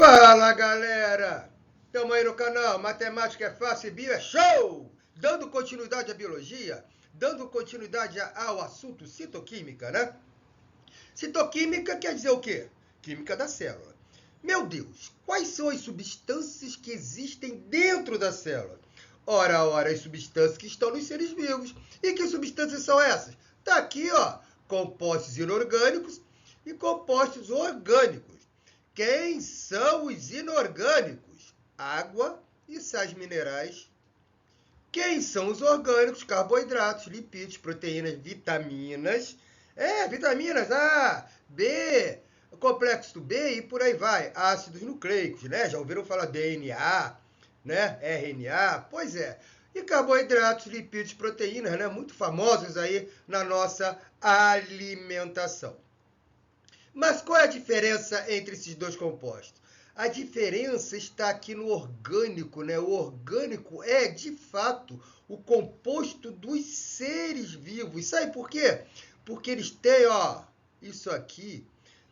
Fala, galera! Estamos aí no canal Matemática é Fácil e Bio é Show! Dando continuidade à biologia, dando continuidade ao assunto citoquímica, né? Citoquímica quer dizer o quê? Química da célula. Meu Deus, quais são as substâncias que existem dentro da célula? Ora, as substâncias que estão nos seres vivos. E que substâncias são essas? Tá aqui, ó, compostos inorgânicos e compostos orgânicos. Quem são os inorgânicos? Água e sais minerais. Quem são os orgânicos? Carboidratos, lipídios, proteínas, vitaminas. Vitaminas A, B, complexo B e por aí vai. Ácidos nucleicos, né? Já ouviram falar DNA, né? RNA? Pois é. E carboidratos, lipídios, proteínas, né? Muito famosos aí na nossa alimentação. Mas qual é a diferença entre esses dois compostos? A diferença está aqui no orgânico, né? O orgânico é, de fato, o composto dos seres vivos. Sabe por quê? Porque eles têm, ó, isso aqui,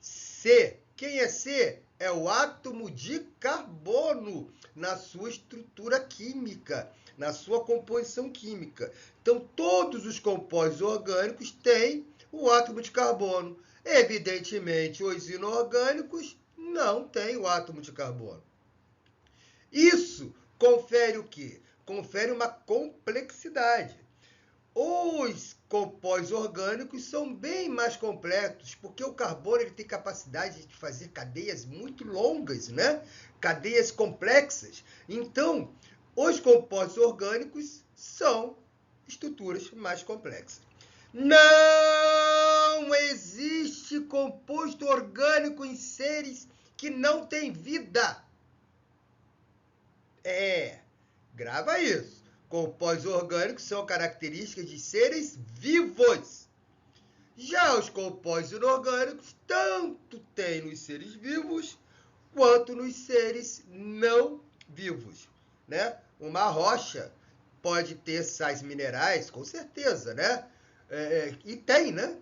C. Quem é C? É o átomo de carbono na sua estrutura química, na sua composição química. Então, todos os compostos orgânicos têm o átomo de carbono. Evidentemente, os inorgânicos não têm o átomo de carbono. Isso confere o quê? Confere uma complexidade. Os compostos orgânicos são bem mais complexos, porque o carbono ele tem capacidade de fazer cadeias muito longas, né? Cadeias complexas. Então, os compostos orgânicos são estruturas mais complexas. Não existe composto orgânico em seres que não têm vida. Grava isso. Compostos orgânicos são características de seres vivos. Já os compostos inorgânicos tanto têm nos seres vivos quanto nos seres não vivos, né? Uma rocha pode ter sais minerais, com certeza, né? E tem, né?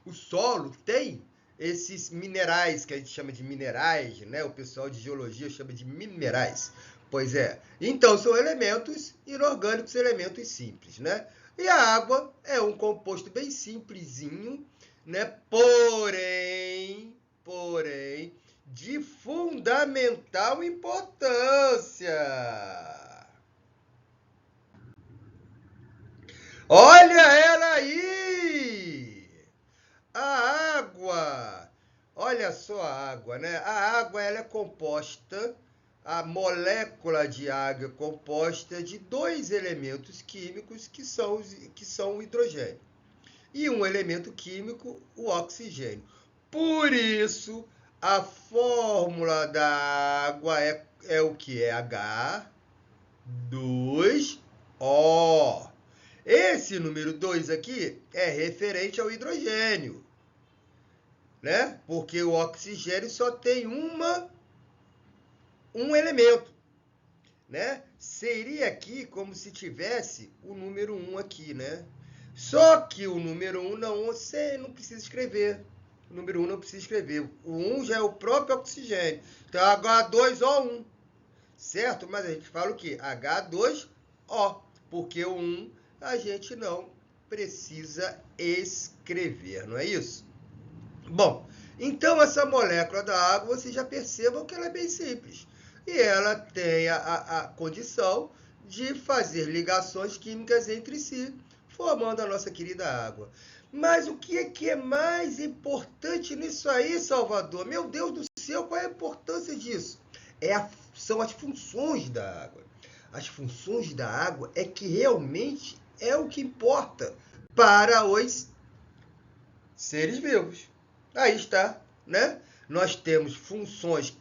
O solo tem esses minerais que a gente chama de minerais, né? O pessoal de geologia chama de minerais. Pois é. Então, são elementos inorgânicos, elementos simples, né? E a água é um composto bem simplesinho, né? Porém, de fundamental importância. Olha ela aí! A água! Olha só a água, né? A água ela é composta, a molécula de água é composta de dois elementos químicos que são o hidrogênio. E um elemento químico, o oxigênio. Por isso, a fórmula da água é o que? É H2O. Esse número 2 aqui é referente ao hidrogênio, né? Porque o oxigênio só tem um elemento, né? Seria aqui como se tivesse o número 1 aqui, né? Só que o número 1 você não precisa escrever. O número 1 não precisa escrever. O 1 já é o próprio oxigênio. Então, H2O1, certo? Mas a gente fala o quê? H2O, porque o 1 a gente não precisa escrever, não é isso? Bom, então essa molécula da água, vocês já percebam que ela é bem simples. E ela tem a condição de fazer ligações químicas entre si, formando a nossa querida água. Mas o que é mais importante nisso aí, Salvador? Meu Deus do céu, qual é a importância disso? São as funções da água. As funções da água é que realmente é o que importa para os seres vivos. Aí está, né? Nós temos funções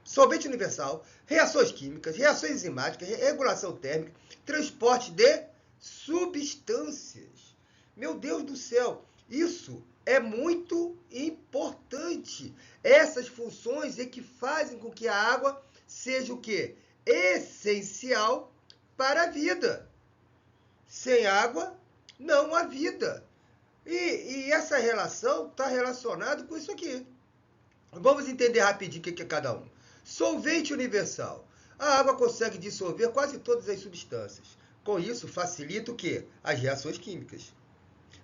solvente universal, reações químicas, reações enzimáticas, regulação térmica, transporte de substâncias. Meu Deus do céu, isso é muito importante. Essas funções é que fazem com que a água seja o quê? Essencial para a vida. Sem água, não há vida. E essa relação está relacionada com isso aqui. Vamos entender rapidinho o que é cada um. Solvente universal. A água consegue dissolver quase todas as substâncias. Com isso, facilita o quê? As reações químicas.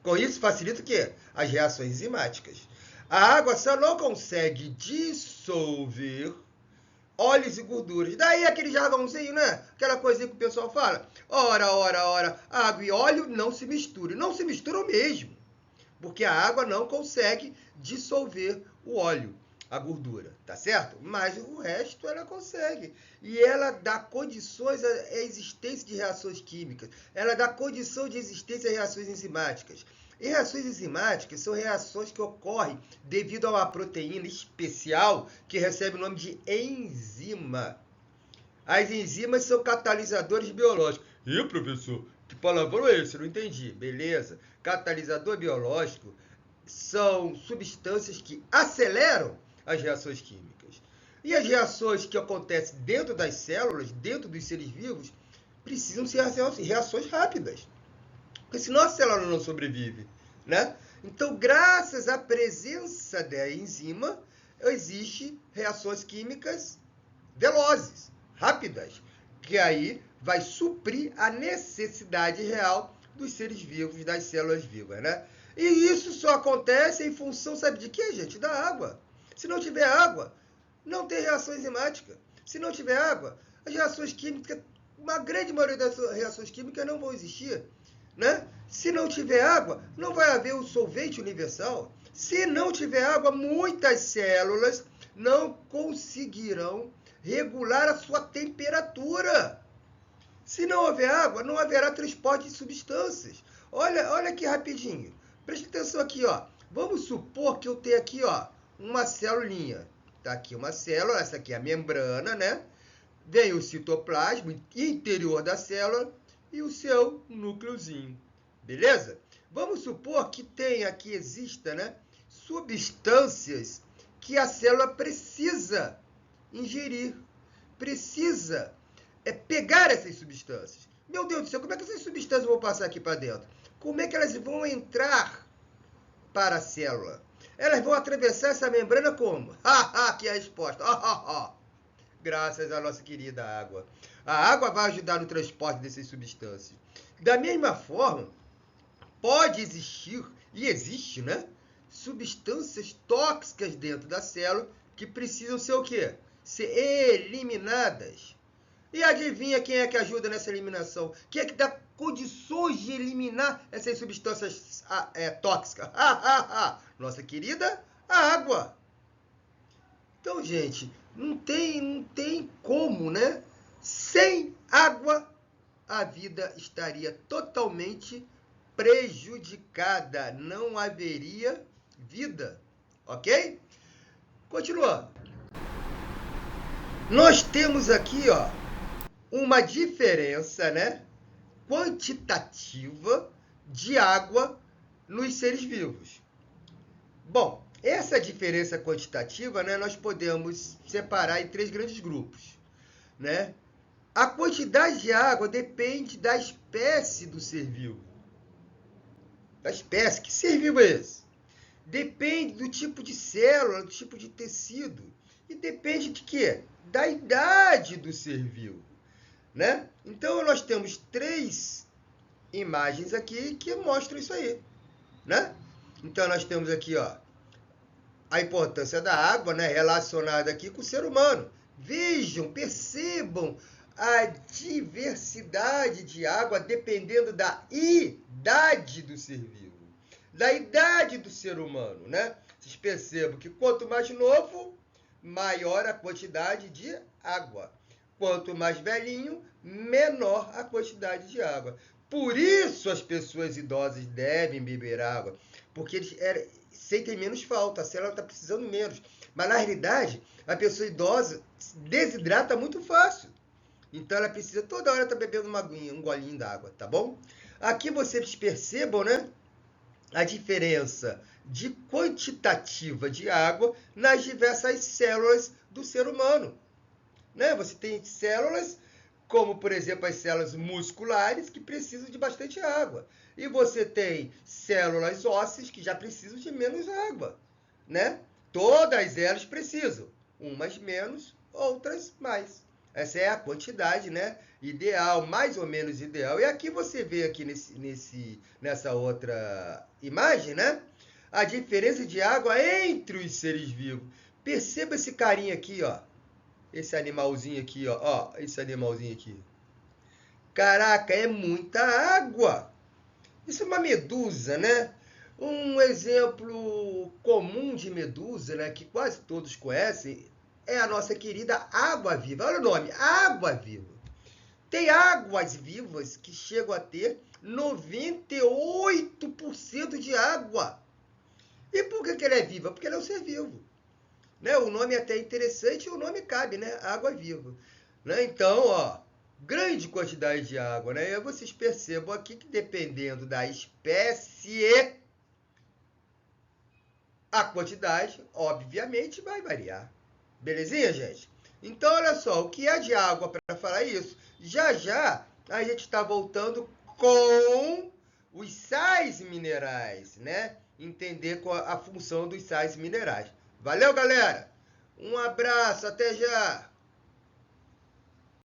Com isso, facilita o quê? As reações enzimáticas. A água só não consegue dissolver óleos e gorduras. Daí aquele jargãozinho, né? Aquela coisinha que o pessoal fala. Ora, água e óleo não se misturam. Não se misturam mesmo. Porque a água não consegue dissolver o óleo, a gordura, tá certo? Mas o resto ela consegue. E ela dá condições à existência de reações químicas. Ela dá condição de existência a reações enzimáticas. E reações enzimáticas são reações que ocorrem devido a uma proteína especial que recebe o nome de enzima. As enzimas são catalisadores biológicos. Ih, professor, que palavrão é esse? Eu não entendi. Beleza. Catalisador biológico são substâncias que aceleram as reações químicas. E as reações que acontecem dentro das células, dentro dos seres vivos, precisam ser reações rápidas. Porque senão a célula não sobrevive, né? Então, graças à presença da enzima, existem reações químicas velozes, rápidas, que aí vai suprir a necessidade real dos seres vivos, das células vivas, né? E isso só acontece em função, sabe de quê, gente? Da água. Se não tiver água, não tem reação enzimática. Se não tiver água, as reações químicas, uma grande maioria das reações químicas não vão existir, né? Se não tiver água, não vai haver o solvente universal. Se não tiver água, muitas células não conseguirão regular a sua temperatura. Se não houver água, não haverá transporte de substâncias. Olha aqui rapidinho. Preste atenção aqui, ó. Vamos supor que eu tenho aqui, ó, uma celulinha. Tá aqui uma célula, essa aqui é a membrana, né? Vem o citoplasma interior da célula e o seu núcleozinho. Beleza? Vamos supor que exista, né, substâncias que a célula precisa ingerir, precisa pegar essas substâncias. Meu Deus do céu, como é que essas substâncias vão passar aqui para dentro? Como é que elas vão entrar para a célula? Elas vão atravessar essa membrana como? Que é a resposta. Graças à nossa querida água. A água vai ajudar no transporte dessas substâncias. Da mesma forma, pode existir, e existe, né, substâncias tóxicas dentro da célula que precisam ser o quê? Ser eliminadas. E adivinha quem é que ajuda nessa eliminação? Quem é que dá condições de eliminar essas substâncias tóxicas? Nossa querida água. Então, gente, não tem como, né? Sem água, a vida estaria totalmente prejudicada. Não haveria vida. Ok? Continuando. Nós temos aqui, ó, uma diferença, né, quantitativa de água nos seres vivos. Bom, essa diferença quantitativa, né, nós podemos separar em 3 grandes grupos, né? A quantidade de água depende da espécie do ser vivo. Da espécie. Que ser vivo é esse? Depende do tipo de célula, do tipo de tecido. E depende de quê? Da idade do ser vivo, né? Então, nós temos 3 imagens aqui que mostram isso aí, né? Então, nós temos aqui, ó, a importância da água, né, relacionada aqui com o ser humano. Vejam, percebam a diversidade de água dependendo da idade do ser vivo, da idade do ser humano, né? Vocês percebam que quanto mais novo, maior a quantidade de água. Quanto mais velhinho, menor a quantidade de água. Por isso as pessoas idosas devem beber água, porque eles sentem menos falta, a célula está precisando menos. Mas na realidade, a pessoa idosa desidrata muito fácil. Então ela precisa toda hora estar bebendo uma aguinha, um golinho d'água, tá bom? Aqui vocês percebam, né, a diferença de quantitativa de água nas diversas células do ser humano, né? Você tem células como, por exemplo, as células musculares que precisam de bastante água. E você tem células ósseas que já precisam de menos água, né? Todas elas precisam, umas menos, outras mais. Essa é a quantidade, né? Ideal, mais ou menos ideal. E aqui você vê aqui nessa outra imagem, né? A diferença de água entre os seres vivos. Perceba esse carinha aqui, ó. Esse animalzinho aqui, ó. Ó, esse animalzinho aqui. Caraca, é muita água. Isso é uma medusa, né? Um exemplo comum de medusa, né, que quase todos conhecem, é a nossa querida água-viva. Olha o nome, água-viva. Tem águas vivas que chegam a ter 98% de água. E por que ela é viva? Porque ela é um ser vivo. Né? O nome é até interessante e o nome cabe, né? Água-viva. Né? Então, ó, grande quantidade de água, né? E vocês percebam aqui que dependendo da espécie, a quantidade, obviamente, vai variar. Belezinha, gente? Então, olha só, o que é de água para falar isso? Já já a gente está voltando com os sais minerais, né? Entender qual a função dos sais minerais. Valeu, galera? Um abraço, até já!